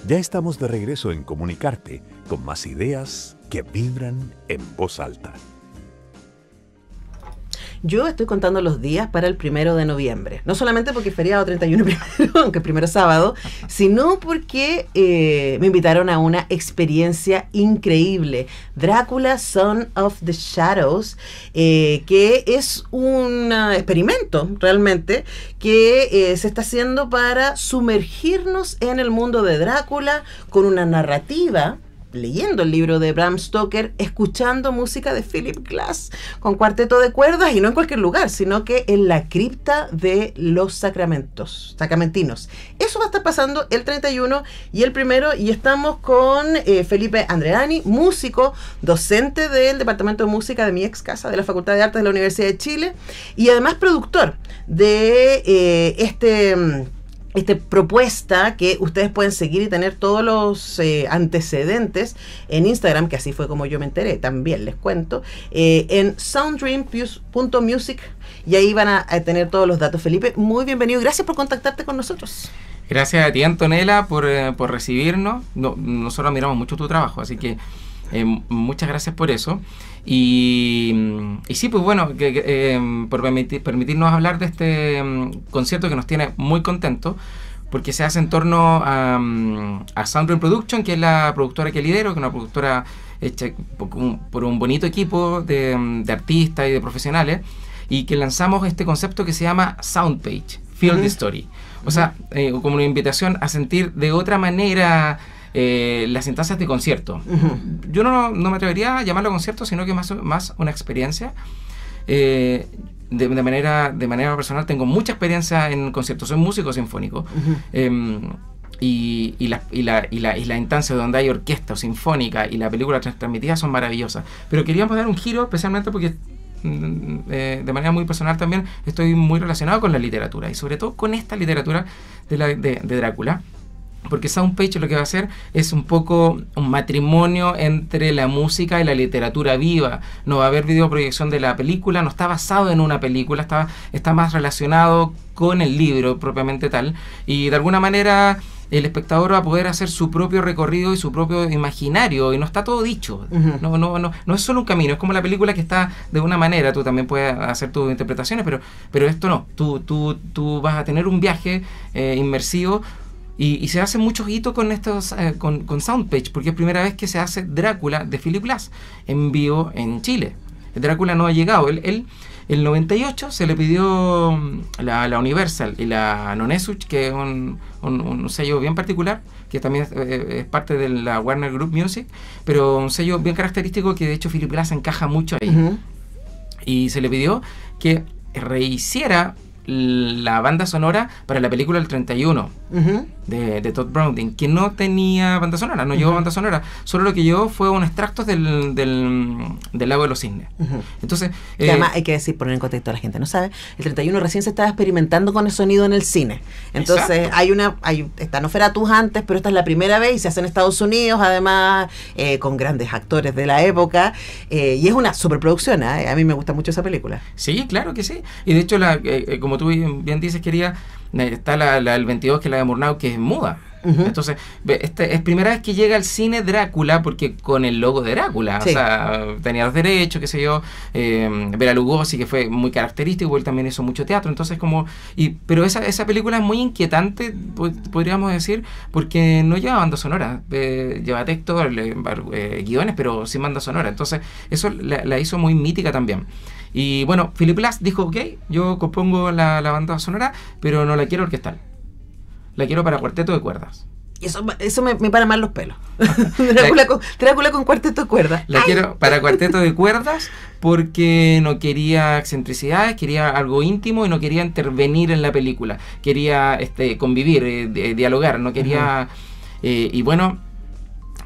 Ya estamos de regreso en Comunicarte, con más ideas que vibran en voz alta. Yo estoy contando los días para el 1 de noviembre. No solamente porque es feriado 31 primero, aunque el primero es sábado, sino porque me invitaron a una experiencia increíble. Drácula, Son of the Shadows, que es un experimento realmente que se está haciendo para sumergirnos en el mundo de Drácula con una narrativa, leyendo el libro de Bram Stoker, escuchando música de Philip Glass con cuarteto de cuerdas, y no en cualquier lugar, sino que en la cripta de los sacramentinos. Eso va a estar pasando el 31 y el 1, y estamos con Felipe Andreani, músico, docente del Departamento de Música de mi ex casa, de la Facultad de Artes de la Universidad de Chile, y además productor de esta propuesta que ustedes pueden seguir y tener todos los antecedentes en Instagram, que así fue como yo me enteré, también les cuento, en sounddream.music, y ahí van a tener todos los datos. Felipe, muy bienvenido, gracias por contactarte con nosotros. Gracias a ti, Antonella, por recibirnos. Nosotros admiramos mucho tu trabajo, así que muchas gracias por eso. Y sí, pues bueno, por permitirnos hablar de este concierto que nos tiene muy contentos, porque se hace en torno a Sounddream Production, que es la productora que lidero, que es una productora hecha por un bonito equipo de artistas y de profesionales, y que lanzamos este concepto que se llama Soundpage, Feel the Story. O sea, como una invitación a sentir de otra manera las instancias de concierto. Yo no me atrevería a llamarlo concierto, sino que más una experiencia. De manera personal tengo mucha experiencia en conciertos, soy músico sinfónico, y la instancia donde hay orquesta o sinfónica y la película transmitida son maravillosas, pero queríamos dar un giro especialmente porque de manera muy personal también estoy muy relacionado con la literatura, y sobre todo con esta literatura de Drácula, porque Soundpage lo que va a hacer es un poco un matrimonio entre la música y la literatura viva. No va a haber videoproyección de la película, no está basado en una película, está más relacionado con el libro propiamente tal, y de alguna manera el espectador va a poder hacer su propio recorrido y su propio imaginario, y no está todo dicho. No es solo un camino, es como la película que está de una manera, tú también puedes hacer tus interpretaciones, pero esto no, tú vas a tener un viaje inmersivo. Y se hacen muchos hitos con estos con Soundpage, porque es primera vez que se hace Drácula de Philip Glass en vivo en Chile. Drácula no ha llegado. El 98 se le pidió la Universal y la Nonesuch, que es un sello bien particular, que también es parte de la Warner Group Music, pero un sello bien característico que de hecho Philip Glass encaja mucho ahí. Y se le pidió que rehiciera la banda sonora para la película El 31 de Todd Browning, que no tenía banda sonora, no llevó banda sonora, solo lo que llevó fue un extracto del Lago de los Cisnes. Entonces, además hay que decir, poner en contexto a la gente, no sabe, el 31 recién se estaba experimentando con el sonido en el cine, entonces está Nosferatu antes, pero esta es la primera vez y se hace en Estados Unidos, además con grandes actores de la época, y es una superproducción, a mí me gusta mucho esa película. Sí, claro que sí, y de hecho como tú bien dices, está el 22, que es la de Murnau, que es muda. Entonces, es primera vez que llega al cine Drácula, porque con el logo de Drácula, sí. O sea, tenía los derechos, qué sé yo, Bela Lugosi, que fue muy característico, él también hizo mucho teatro, entonces pero esa película es muy inquietante, podríamos decir, porque no lleva banda sonora, lleva texto, guiones, pero sin banda sonora, entonces eso la hizo muy mítica también. Y bueno, Philip Glass dijo, ok, yo compongo la banda sonora, pero no la quiero orquestal, la quiero para cuarteto de cuerdas. Eso me para mal los pelos. Drácula con cuarteto de cuerdas. La quiero para cuarteto de cuerdas porque no quería excentricidades, quería algo íntimo y no quería intervenir en la película. Quería convivir, dialogar, no quería... y bueno...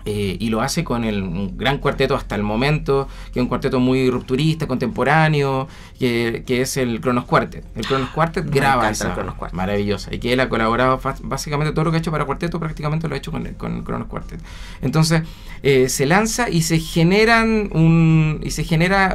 y lo hace con un gran cuarteto hasta el momento, que es un cuarteto muy rupturista, contemporáneo, que es el Kronos Quartet. El Kronos Quartet graba esa maravillosa, y que él ha colaborado básicamente todo lo que ha hecho para cuarteto, prácticamente lo ha hecho con el Kronos Quartet. Entonces se lanza y se genera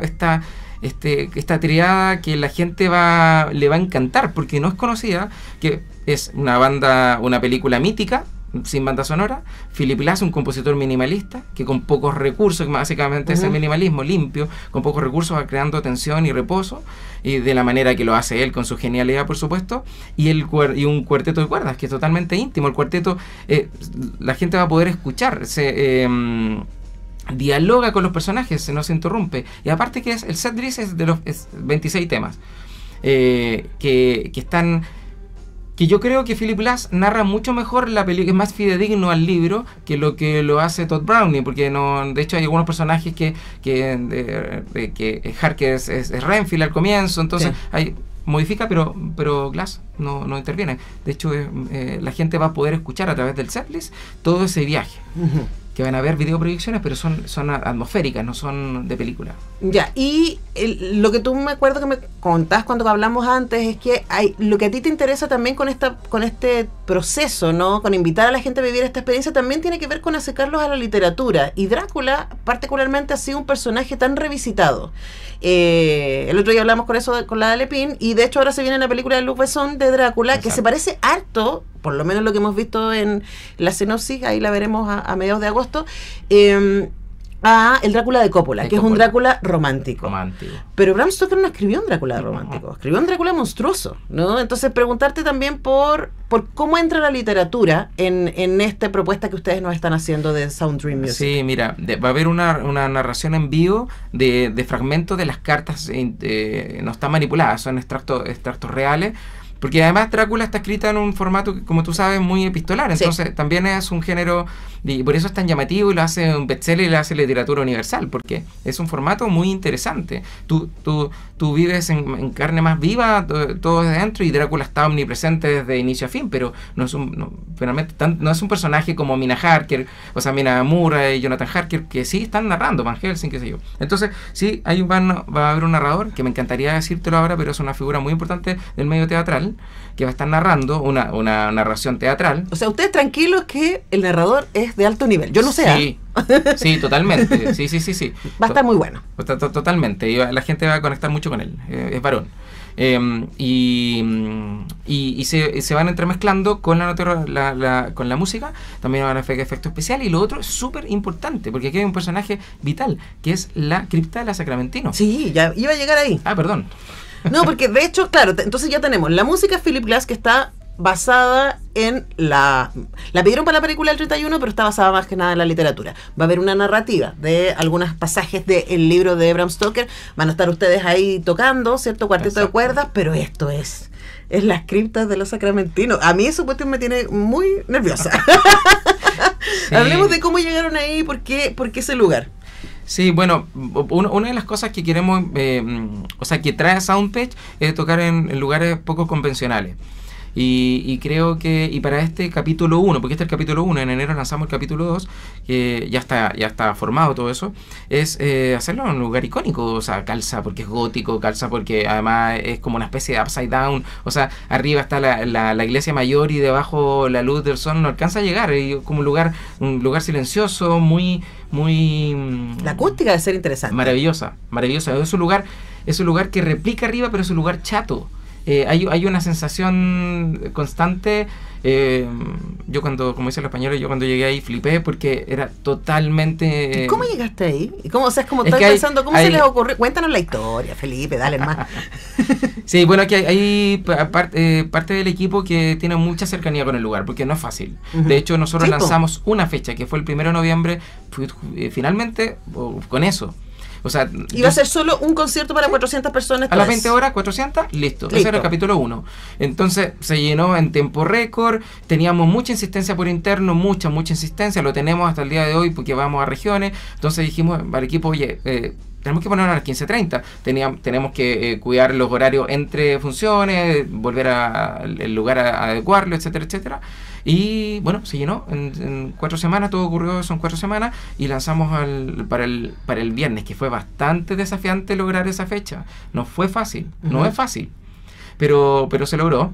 esta triada que la gente le va a encantar, porque no es conocida, que es una película mítica, sin banda sonora. Philip Glass, un compositor minimalista, que con pocos recursos, que básicamente es el minimalismo limpio, con pocos recursos va creando tensión y reposo, y de la manera que lo hace él, con su genialidad, por supuesto, y un cuarteto de cuerdas, que es totalmente íntimo. El cuarteto, la gente va a poder escuchar, dialoga con los personajes, no se interrumpe, y aparte que el set list es de los 26 temas, que están... que yo creo que Philip Glass narra mucho mejor la película, es más fidedigno al libro que lo hace Todd Browning, porque de hecho hay algunos personajes que Harker es Renfield al comienzo, entonces modifica, pero Glass no interviene. De hecho, la gente va a poder escuchar a través del setlist todo ese viaje. Que van a ver videoproyecciones, pero son atmosféricas, no son de película. Ya, y lo que tú me acuerdo que me contás cuando hablamos antes es que lo que a ti te interesa también con este proceso, ¿no? Con invitar a la gente a vivir esta experiencia, también tiene que ver con acercarlos a la literatura. Y Drácula, particularmente, ha sido un personaje tan revisitado. El otro día hablamos con la Lepin, y de hecho ahora se viene la película de Luc Besson de Drácula. Exacto. Que se parece harto, por lo menos lo que hemos visto en la sinopsis, ahí la veremos a mediados de agosto, a el Drácula de Coppola, que es un Drácula romántico. Pero Bram Stoker no escribió un Drácula romántico, escribió un Drácula monstruoso, ¿no? Entonces preguntarte también por cómo entra la literatura en esta propuesta que ustedes nos están haciendo de Sound Dream Music. Sí, mira, va a haber una narración en vivo de fragmentos de las cartas, no están manipuladas, son extractos reales. Porque además Drácula está escrita en un formato, como tú sabes, muy epistolar. Entonces también es un género, y por eso es tan llamativo, y lo hace un bestseller y lo hace literatura universal, porque es un formato muy interesante. Tú vives en carne más viva, todo desde dentro, y Drácula está omnipresente desde inicio a fin, pero finalmente no es un personaje como Mina Harker, o sea, Mina Murray y Jonathan Harker, que sí están narrando, Van Helsing, qué sé yo. Entonces, sí, va a haber un narrador, que me encantaría decírtelo ahora, pero es una figura muy importante del medio teatral, que va a estar narrando una narración teatral. O sea, ustedes tranquilos que el narrador es de alto nivel. Yo no sé. Sí, sí, totalmente. Sí. Va a estar muy bueno. Totalmente. Y la gente va a conectar mucho con él. Es varón. Y se van entremezclando con con la música. También van a haber efectos especiales. Y lo otro es súper importante, porque aquí hay un personaje vital, que es la cripta de la Sacramentino. Sí, ya iba a llegar ahí. Ah, perdón. No, porque de hecho, claro, entonces ya tenemos la música de Philip Glass, que está basada en la pidieron para la película del 31, pero está basada más que nada en la literatura. Va a haber una narrativa de algunos pasajes del libro de Bram Stoker. Van a estar ustedes ahí tocando, ¿cierto? Cuarteto de cuerdas, pero esto es las criptas de los Sacramentinos. A mí eso me tiene muy nerviosa. Sí. Hablemos de cómo llegaron ahí, por qué ese lugar. Sí, bueno, una de las cosas que queremos, o sea, que trae Soundpage es tocar en lugares poco convencionales. Y creo que, y para este capítulo 1, porque este es el capítulo 1, en enero lanzamos el capítulo 2, que ya está formado todo eso, es hacerlo en un lugar icónico. O sea, calza porque es gótico, calza porque además es como una especie de upside down. O sea, arriba está la iglesia mayor, y debajo la luz del sol no alcanza a llegar. Es como un lugar silencioso, muy... La acústica debe ser interesante. Maravillosa. Es un lugar que replica arriba, pero es un lugar chato. Hay una sensación constante. Yo como dicen los españoles, yo cuando llegué ahí flipé, porque era totalmente... ¿Cómo llegaste ahí? ¿Cómo, o sea, es como estoy pensando, ¿cómo se les ocurrió? Cuéntanos la historia, Felipe, dale más. Sí, bueno, aquí hay parte del equipo que tiene mucha cercanía con el lugar, porque no es fácil. De hecho, nosotros lanzamos una fecha, que fue el 1 de noviembre, finalmente con eso. O sea, iba a ser solo un concierto para 400 personas. A las 20 horas, 400, listo. Ese era el capítulo 1. Entonces se llenó en tiempo récord. Teníamos mucha insistencia por interno, mucha insistencia. Lo tenemos hasta el día de hoy porque vamos a regiones. Entonces dijimos al equipo, oye, tenemos que ponernos a las 15:30. Tenemos que cuidar los horarios entre funciones, volver al lugar a adecuarlo, etcétera, etcétera. Y bueno, se llenó en 4 semanas, todo ocurrió, son 4 semanas, y lanzamos para el viernes, que fue bastante desafiante lograr esa fecha. No fue fácil, no es fácil, pero se logró.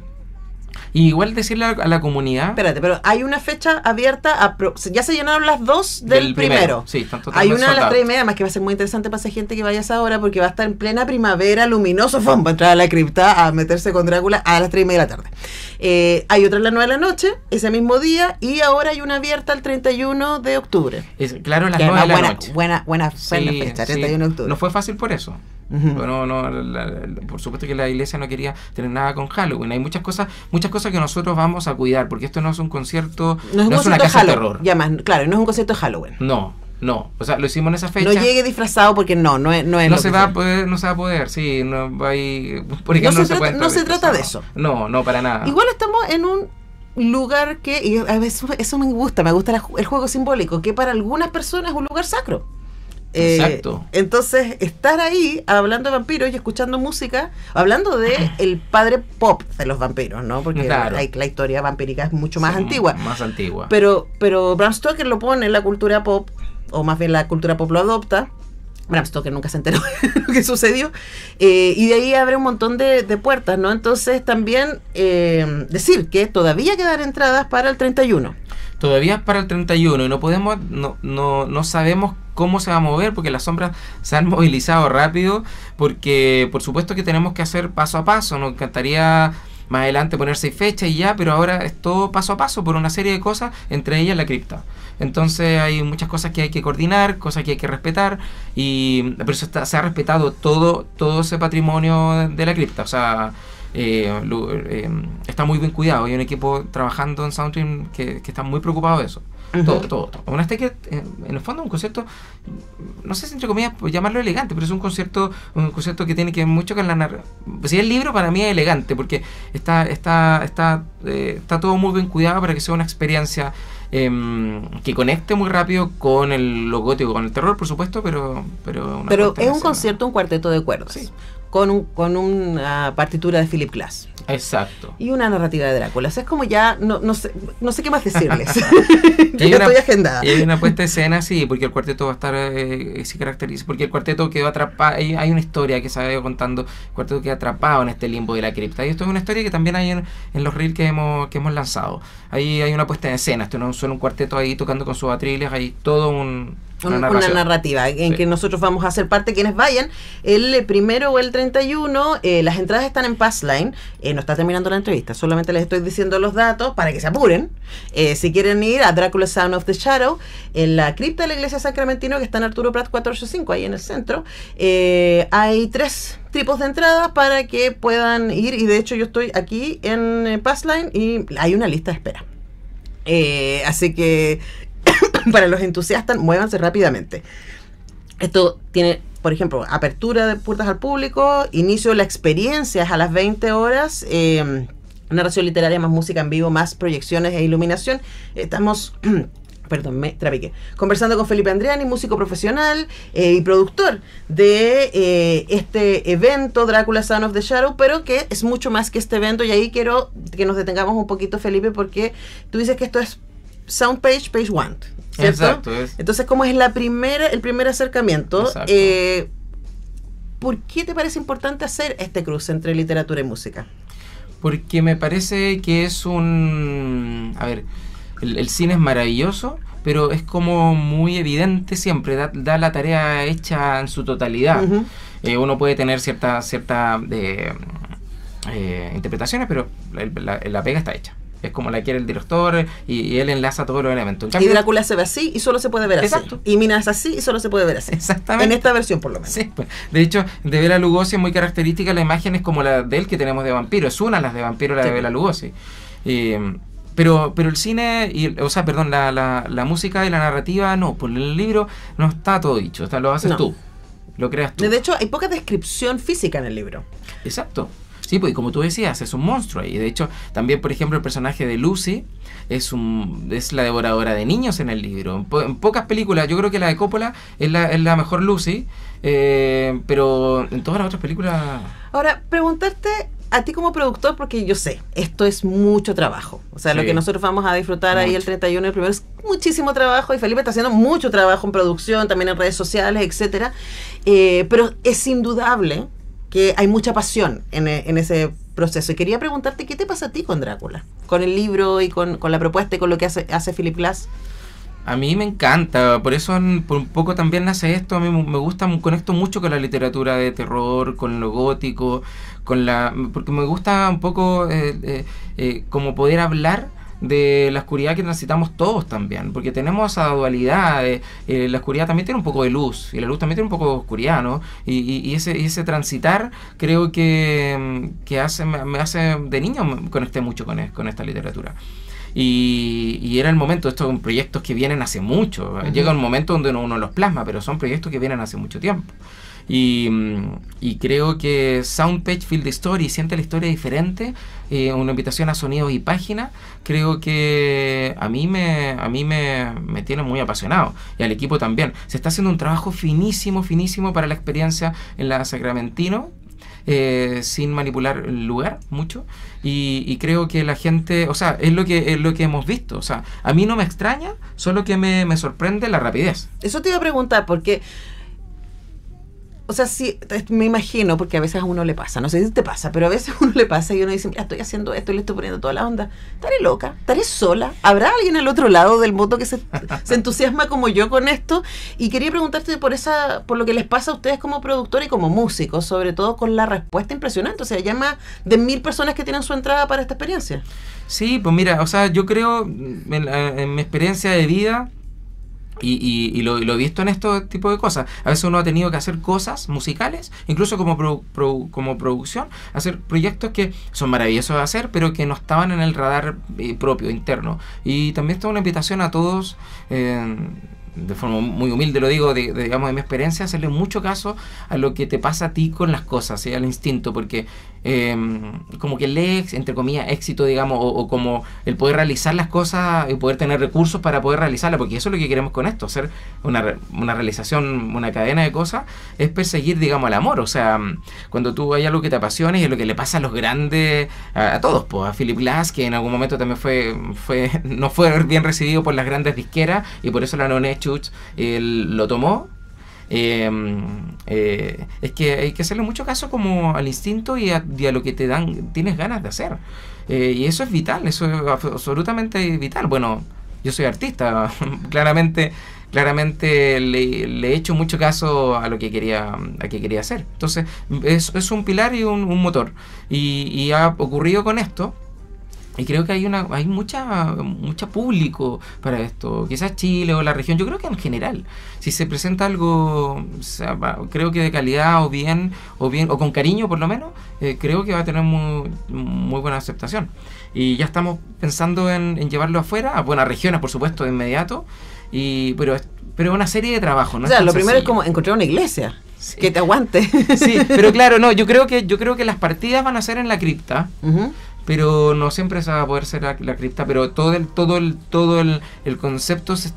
Y igual decirle a la comunidad... Espérate, pero hay una fecha abierta, ya se llenaron las 2 del primero. Sí, están Hay totalmente una a las soldados. 3:30, además que va a ser muy interesante para esa gente que vaya a esa hora, porque va a estar en plena primavera, luminoso, ¡fum! Va a entrar a la cripta a meterse con Drácula a las 3:30 de la tarde. Hay otra a las 9 de la noche, ese mismo día, y ahora hay una abierta el 31 de octubre. Claro, a las Que 9 de la además noche. buena Sí, fecha, sí. 31 de octubre. No fue fácil por eso. Ujú. Por supuesto que la iglesia no quería tener nada con Halloween. Hay muchas cosas que nosotros vamos a cuidar, porque esto no es un concierto, No es un una concierto de casa de Halloween. terror. Ya más, claro, no es un concierto de Halloween. No. O sea, lo hicimos en esa fecha. No llegue disfrazado porque no es No lo se que va a sea. poder, no se va a poder, sí, no va a ir, por ejemplo, No se puede trata- entrar no se trata de disfrazado. No, para nada. Igual estamos en un lugar que, y a veces eso me gusta el juego simbólico, que para algunas personas es un lugar sacro. Exacto. Entonces, estar ahí hablando de vampiros y escuchando música, hablando de el padre pop de los vampiros, ¿no? Porque Claro. la historia vampírica es mucho más Sí, antigua. Más antigua. Pero Bram Stoker lo pone en la cultura pop, o más bien la cultura pop lo adopta. Bram Stoker nunca se enteró de lo que sucedió. Y de ahí abre un montón de puertas, ¿no? Entonces también decir que todavía quedan entradas para el 31. Todavía es para el 31 y no sabemos cómo se va a mover, porque las sombras se han movilizado rápido, porque por supuesto que tenemos que hacer paso a paso. Nos encantaría más adelante poner 6 fechas y ya, pero ahora es todo paso a paso por una serie de cosas, entre ellas la cripta. Entonces hay muchas cosas que hay que coordinar, cosas que hay que respetar, pero se ha respetado todo ese patrimonio de la cripta. O sea, está muy bien cuidado. Hay un equipo trabajando en Soundstream que está muy preocupado de eso. Ujú. Todo. Una que en el fondo un concierto, no sé si entre comillas llamarlo elegante, pero es un concierto que tiene que ver mucho con la narrativa. Pues si el libro para mí es elegante, porque está todo muy bien cuidado para que sea una experiencia que conecte muy rápido con lo gótico, con el terror, por supuesto, pero Es un concierto, un cuarteto de cuerdas. Sí. Con una partitura de Philip Glass. Exacto. Y una narrativa de Drácula. O sea, es como ya, no sé qué más decirles. Y Yo estoy agendada. Y hay una puesta de escena, sí, porque el cuarteto va a estar, se caracteriza, porque el cuarteto quedó atrapado, hay una historia que se ha ido contando, el cuarteto queda atrapado en este limbo de la cripta, y esto es una historia que también hay en los reels que hemos lanzado. Ahí hay una puesta de escena, esto no es solo un cuarteto ahí tocando con sus atriles, hay todo una narrativa en que nosotros vamos a ser parte, quienes vayan el 1 o el 31. Las entradas están en Passline. No está terminando la entrevista, solamente les estoy diciendo los datos para que se apuren. Si quieren ir a Dracula Sound of the Shadow en la cripta de la iglesia Sacramentino, que está en Arturo Prat 485, ahí en el centro, hay 3 tipos de entradas para que puedan ir, y de hecho yo estoy aquí en Passline y hay una lista de espera. Así que para los entusiastas, muévanse rápidamente. Esto tiene, por ejemplo, apertura de puertas al público, inicio de la experiencia es a las 20 horas, narración literaria más música en vivo, más proyecciones e iluminación. Estamos... Perdón, me trabiqué. Conversando con Felipe Andriani, músico profesional y productor de este evento Dracula Sound of the Shadow, pero que es mucho más que este evento, y ahí quiero que nos detengamos un poquito, Felipe, porque tú dices que esto es Sound Page 1, ¿cierto? Exacto. Entonces, ¿cómo es el primer acercamiento? Exacto. ¿Por qué te parece importante hacer este cruce entre literatura y música? Porque me parece que es a ver, el cine es maravilloso, pero es como muy evidente siempre, da la tarea hecha en su totalidad. Uh-huh. Uno puede tener cierta interpretaciones, pero la pega está hecha. Es como la quiere el director y él enlaza todos los elementos. En cambio, y Drácula se ve así y solo se puede ver así. Exacto. Y Mina es así y solo se puede ver así. Exactamente. En esta versión, por lo menos. Sí, pues. De hecho, de Bela Lugosi es muy característica la imagen, es como la de él que tenemos de vampiro. Es una de las de vampiro, la de Bela Lugosi. Pero el cine, la música y la narrativa, no, por el libro no está todo dicho, lo haces tú, lo creas tú. De hecho, hay poca descripción física en el libro. Exacto. Sí, pues como tú decías, es un monstruo ahí. De hecho, también, por ejemplo, el personaje de Lucy es la devoradora de niños en el libro. En pocas películas, yo creo que la de Coppola es la mejor Lucy, pero en todas las otras películas... Ahora, preguntarte a ti como productor, porque yo sé, esto es mucho trabajo. O sea, Sí. lo que nosotros vamos a disfrutar ahí el 31 y el primero es muchísimo trabajo, y Felipe está haciendo mucho trabajo en producción, también en redes sociales, etcétera. Pero es indudable que hay mucha pasión en ese proceso. Y quería preguntarte, ¿qué te pasa a ti con Drácula? Con el libro y con la propuesta y con lo que hace Philip Glass. A mí me encanta, por eso por un poco también nace esto. A mí me gusta, conecto mucho con la literatura de terror, con lo gótico, porque me gusta un poco como poder hablar de la oscuridad que necesitamos todos también, porque tenemos esa dualidad, la oscuridad también tiene un poco de luz, y la luz también tiene un poco de oscuridad, ¿no? Y ese transitar creo que me hace, de niño me conecté mucho con esta literatura. Y era el momento, estos son proyectos que vienen hace mucho, llega un momento donde uno los plasma, pero son proyectos que vienen hace mucho tiempo. Y creo que Soundpage Feel the Story, siente la historia diferente, una invitación a sonidos y páginas, creo que a mí me tiene muy apasionado, y al equipo también. Se está haciendo un trabajo finísimo para la experiencia en la Sacramentino, sin manipular el lugar mucho, y creo que la gente, o sea, es lo que hemos visto. O sea, a mí no me extraña, solo que me sorprende la rapidez. Eso te iba a preguntar, porque o sea, sí, me imagino, porque a veces a uno le pasa, no sé si te pasa, pero a veces a uno le pasa y uno dice, mira, estoy haciendo esto y le estoy poniendo toda la onda. ¿Estaré loca? ¿Estaré sola? ¿Habrá alguien al otro lado del mundo que se entusiasma como yo con esto? Y quería preguntarte por lo que les pasa a ustedes como productor y como músicos, sobre todo con la respuesta impresionante. O sea, ya más de 1000 personas que tienen su entrada para esta experiencia. Sí, pues mira, o sea, yo creo en mi experiencia de vida, y lo he visto en este tipo de cosas. A veces uno ha tenido que hacer cosas musicales, incluso como producción, hacer proyectos que son maravillosos de hacer, pero que no estaban en el radar propio, interno. Y también está una invitación a todos, de forma muy humilde lo digo, digamos, de mi experiencia, hacerle mucho caso a lo que te pasa a ti con las cosas, ¿sí? Al instinto, porque como que el entre comillas, éxito, digamos, o como el poder realizar las cosas y poder tener recursos para poder realizarlas, porque eso es lo que queremos con esto, hacer una realización, una cadena de cosas, es perseguir, digamos, el amor. O sea, cuando tú hay algo que te apasiona, y es lo que le pasa a los grandes, a todos, pues, a Philip Glass, que en algún momento también no fue bien recibido por las grandes disqueras, y por eso la Nonechutz lo tomó. Es que hay que hacerle mucho caso como al instinto y a lo que tienes ganas de hacer, y eso es vital, eso es absolutamente vital. Bueno, yo soy artista, claramente le he hecho mucho caso a lo que quería hacer. Entonces es un pilar y un motor, y ha ocurrido con esto. Y creo que hay mucha público para esto. Quizás Chile o la región. Yo creo que en general, si se presenta algo, o sea, creo que de calidad o con cariño por lo menos, creo que va a tener muy buena aceptación. Y ya estamos pensando en llevarlo afuera, a buenas regiones, por supuesto, de inmediato. Pero una serie de trabajos, ¿no? O sea, lo primero es como encontrar una iglesia. Sí. Que te aguante. Sí, pero claro, no, yo creo que las partidas van a ser en la cripta. Pero no siempre se va a poder ser la cripta, pero todo el concepto se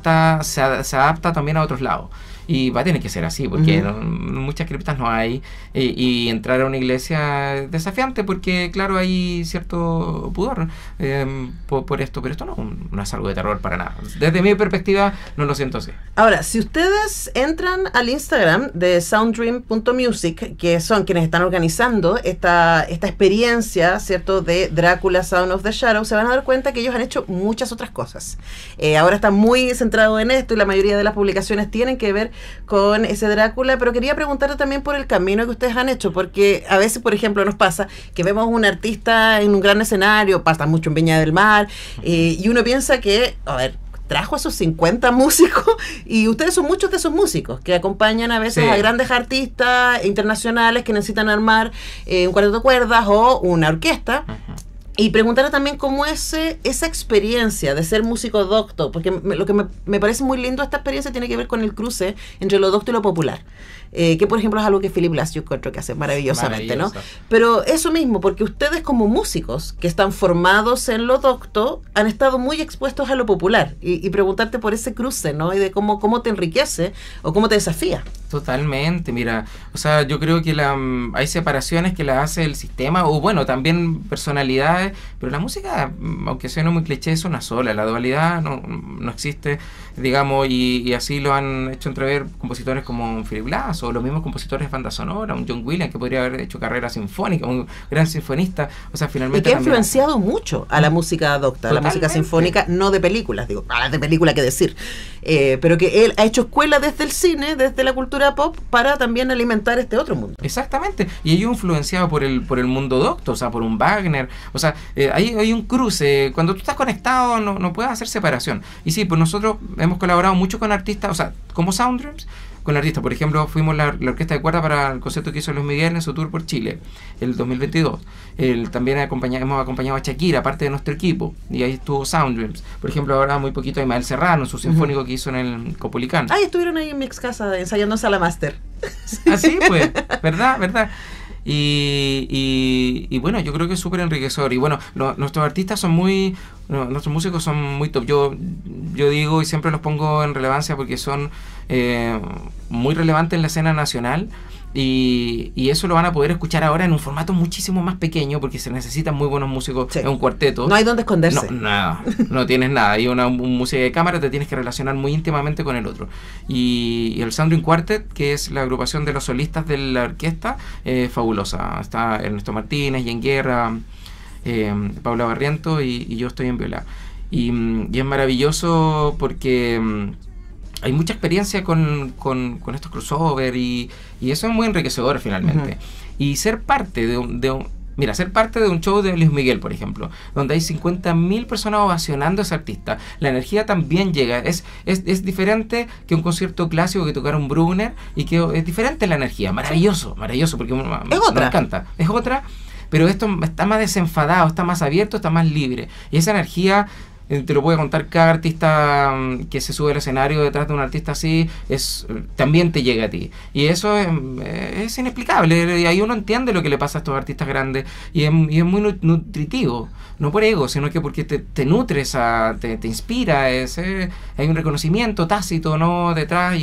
adapta también a otros lados. Y va a tener que ser así, porque muchas criptas no hay, y entrar a una iglesia es desafiante, porque claro, hay cierto pudor por esto, pero esto no es algo de terror para nada. Desde mi perspectiva no lo siento así. Ahora, si ustedes entran al Instagram de sounddream.music, que son quienes están organizando esta experiencia, ¿cierto?, de Drácula Sound of the Shadow, se van a dar cuenta que ellos han hecho muchas otras cosas. Ahora están muy centrados en esto, y la mayoría de las publicaciones tienen que ver con ese Drácula, pero quería preguntarte también por el camino que ustedes han hecho, porque a veces, por ejemplo, nos pasa que vemos un artista en un gran escenario, pasa mucho en Viña del Mar, y uno piensa que, a ver, trajo a sus 50 músicos, y ustedes son muchos de esos músicos que acompañan a veces a grandes artistas internacionales que necesitan armar un cuarteto de cuerdas o una orquesta. Y preguntarle también cómo es esa experiencia de ser músico docto, porque lo que me parece muy lindo esta experiencia tiene que ver con el cruce entre lo docto y lo popular. Que por ejemplo es algo que Philip Glass yo encuentro que hace maravillosamente, ¿no? Pero eso mismo, porque ustedes como músicos que están formados en lo docto han estado muy expuestos a lo popular, y preguntarte por ese cruce, ¿no? Y de cómo te enriquece o cómo te desafía. Totalmente, mira, o sea, yo creo que hay separaciones que las hace el sistema, o bueno, también personalidades ¿cachai? Pero la música, aunque sea no muy cliché, es una sola, la dualidad no existe, digamos, y así lo han hecho entrever compositores como Philip Glass o los mismos compositores de banda sonora, un John Williams que podría haber hecho carrera sinfónica, un gran sinfonista, o sea, finalmente... Y que ha influenciado mucho a la música docta, a la música sinfónica, no de películas, digo, de película que decir, pero que él ha hecho escuela desde el cine, desde la cultura pop, para también alimentar este otro mundo. Exactamente, y ello influenciado por el mundo docto, o sea, por un Wagner, o sea, hay un cruce, cuando tú estás conectado no puedes hacer separación. Y sí, pues nosotros hemos colaborado mucho con artistas, o sea, como Sound Dreams, con artistas. Por ejemplo, fuimos la orquesta de cuerda para el concierto que hizo Luis Miguel en su tour por Chile, el 2022. También hemos acompañado a Shakira, parte de nuestro equipo, y ahí estuvo Sound Dreams. Por ejemplo, ahora muy poquito a Ismael Serrano, su sinfónico que hizo en el Copulicán. Ay, estuvieron ahí en Mix Casa ensayando Sala Master. Así pues, ¿verdad? Y bueno, yo creo que es súper enriquecedor. Y bueno, nuestros artistas son nuestros músicos son muy top. Yo digo y siempre los pongo en relevancia porque son muy relevantes en la escena nacional. Y eso lo van a poder escuchar ahora en un formato muchísimo más pequeño porque se necesitan muy buenos músicos, sí. En un cuarteto. No hay dónde esconderse. No tienes nada. Y una música de cámara te tienes que relacionar muy íntimamente con el otro. Y el Sound Dream Quartet, que es la agrupación de los solistas de la orquesta, fabulosa. Está Ernesto Martínez, Jen Guerra, Paula Barriento y yo estoy en viola. Y es maravilloso porque... hay mucha experiencia con estos crossover y eso es muy enriquecedor finalmente. Y ser parte de un show de Luis Miguel, por ejemplo, donde hay 50.000 personas ovacionando a ese artista, la energía también llega. Es diferente que un concierto clásico que tocara un Brunner y que es diferente la energía. Maravilloso, porque me encanta. Es otra, pero esto está más desenfadado, está más abierto, está más libre. Y esa energía... te lo puede contar cada artista que se sube al escenario detrás de un artista así, también te llega a ti. Y eso es inexplicable. Y ahí uno entiende lo que le pasa a estos artistas grandes. Y es muy nutritivo. No por ego, sino que porque te nutres, te inspira. Hay un reconocimiento tácito, ¿no?, detrás.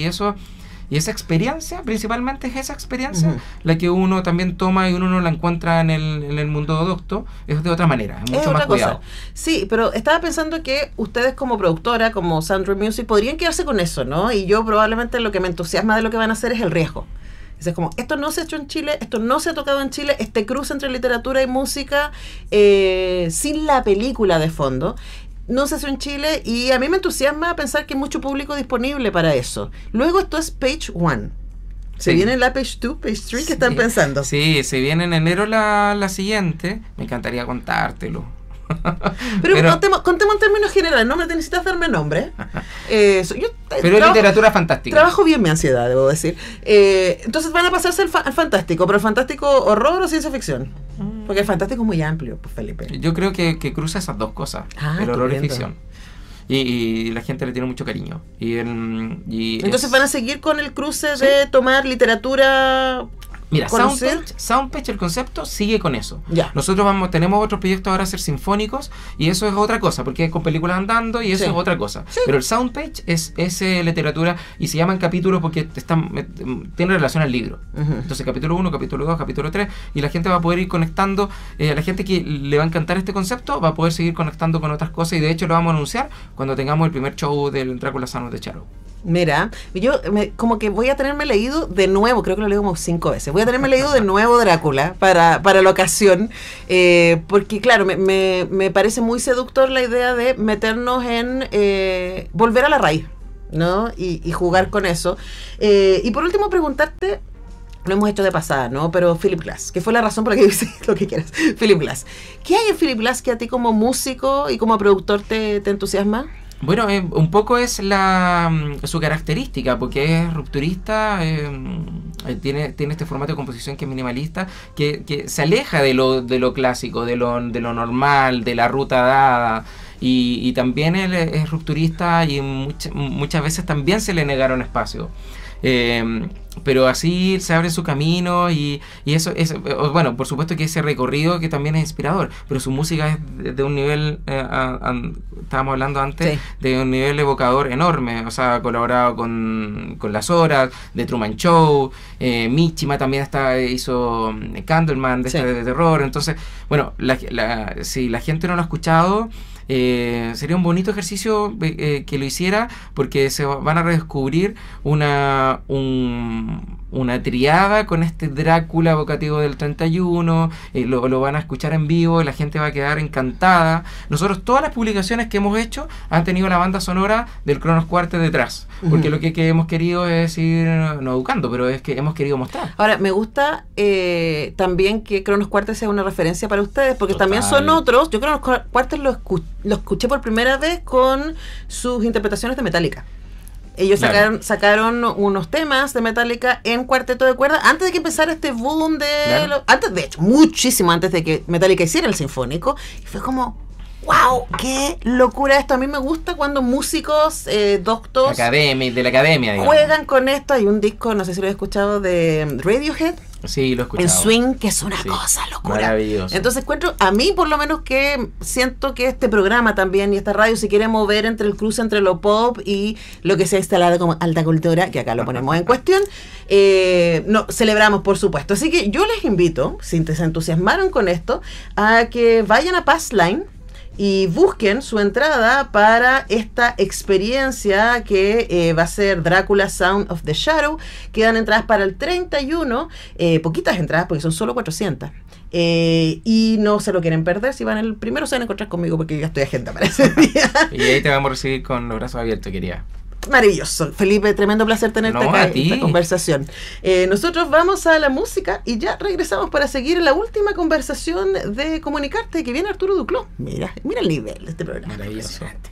Y esa experiencia, principalmente es esa experiencia, la que uno también toma y uno no la encuentra en el mundo docto, es de otra manera, es mucho más cuidado. Sí, pero estaba pensando que ustedes como productora, como Sound Dream Music, podrían quedarse con eso, ¿no? Y yo probablemente lo que me entusiasma de lo que van a hacer es el riesgo. Es como, esto no se ha hecho en Chile, esto no se ha tocado en Chile, este cruce entre literatura y música, sin la película de fondo, no se hace en Chile y a mí me entusiasma pensar que hay mucho público disponible para eso. Luego esto es Page 1. ¿Se viene la Page 2, Page 3? ¿Qué están pensando? Sí, se viene en enero la siguiente. Me encantaría contártelo. Pero contemos en términos generales, no me necesitas darme nombre. Pero es literatura fantástica. Trabajo bien mi ansiedad, debo decir. Entonces van a pasarse al fantástico, pero el fantástico horror o ciencia ficción. Porque el fantástico es muy amplio, pues, Felipe. Yo creo que cruza esas dos cosas, el horror y ficción. Y la gente le tiene mucho cariño. Entonces van a seguir con el cruce de tomar literatura... Mira, Soundpage, el concepto, sigue con eso. Ya. Nosotros tenemos otros proyectos ahora a ser sinfónicos y eso es otra cosa, porque es con películas andando y eso es otra cosa. Sí. Pero el Soundpage es literatura y se llaman capítulos porque tiene relación al libro. Entonces capítulo 1, capítulo 2, capítulo 3 y la gente va a poder ir conectando, a la gente que le va a encantar este concepto va a poder seguir conectando con otras cosas y de hecho lo vamos a anunciar cuando tengamos el primer show del Drácula Sano de Charo. Mira, yo como que voy a tenerme leído de nuevo, creo que lo leo como 5 veces, voy a tenerme leído de nuevo Drácula para la ocasión, porque claro, me parece muy seductor la idea de meternos en volver a la raíz, ¿no? Y jugar con eso. Y por último preguntarte, lo hemos hecho de pasada, ¿no? Pero Philip Glass, que fue la razón por la que dices lo que quieras. Philip Glass. ¿Qué hay en Philip Glass que a ti como músico y como productor te entusiasma? Bueno, un poco es su característica, porque es rupturista, tiene este formato de composición que es minimalista, que se aleja de lo clásico, de lo normal, de la ruta dada, y también él es rupturista y muchas veces también se le negaron espacio. Pero así se abre su camino y eso es, bueno, por supuesto que ese recorrido que también es inspirador, pero su música es de un nivel, estábamos hablando antes, sí, de un nivel evocador enorme. O sea, ha colaborado con Las Horas, de Truman Show, Mishima también hizo Candleman, de, sí, de terror. Entonces, bueno, si la gente no lo ha escuchado, sería un bonito ejercicio que lo hiciera, porque se van a redescubrir una triada con este Drácula evocativo del 31, lo van a escuchar en vivo y la gente va a quedar encantada. Nosotros, todas las publicaciones que hemos hecho han tenido la banda sonora del Cronos Quartet detrás, porque lo que hemos querido es ir no educando, pero es que hemos querido mostrar. Ahora, me gusta también que Cronos Quartet sea una referencia para ustedes, porque Total. también son otros. Yo Cronos Quartet lo escuché por primera vez con sus interpretaciones de Metallica. Ellos Claro. sacaron unos temas de Metallica en cuarteto de cuerda antes de que empezara este boom de... Claro. Antes, de hecho, muchísimo antes de que Metallica hiciera el sinfónico. Y fue como, wow, qué locura esto. A mí me gusta cuando músicos, de la academia, digamos. juegan con esto. Hay un disco, no sé si lo he escuchado, de Radiohead, Sí, lo he en escuchado. swing, que es una Sí, cosa locura. maravilloso. Entonces encuentro, a mí por lo menos, que siento que este programa también y esta radio se quiere mover entre el cruce entre lo pop y lo que se ha instalado como alta cultura, que acá lo ponemos en cuestión. No, celebramos, por supuesto. Así que yo les invito, si se entusiasmaron con esto, a que vayan a Passline y busquen su entrada para esta experiencia que va a ser Drácula Sound of the Shadow. Quedan entradas para el 31, poquitas entradas porque son solo 400. Y no se lo quieren perder. Si van el primero, se van a encontrar conmigo porque ya estoy agenda para ese día. Y ahí te vamos a recibir con los brazos abiertos, quería. Maravilloso. Felipe, tremendo placer tenerte No, acá a en ti. esta conversación. Nosotros vamos a la música y ya regresamos para seguir la última conversación de Comunicarte, que viene Arturo Duclos. Mira el nivel de este programa. Maravilloso. Impresionante.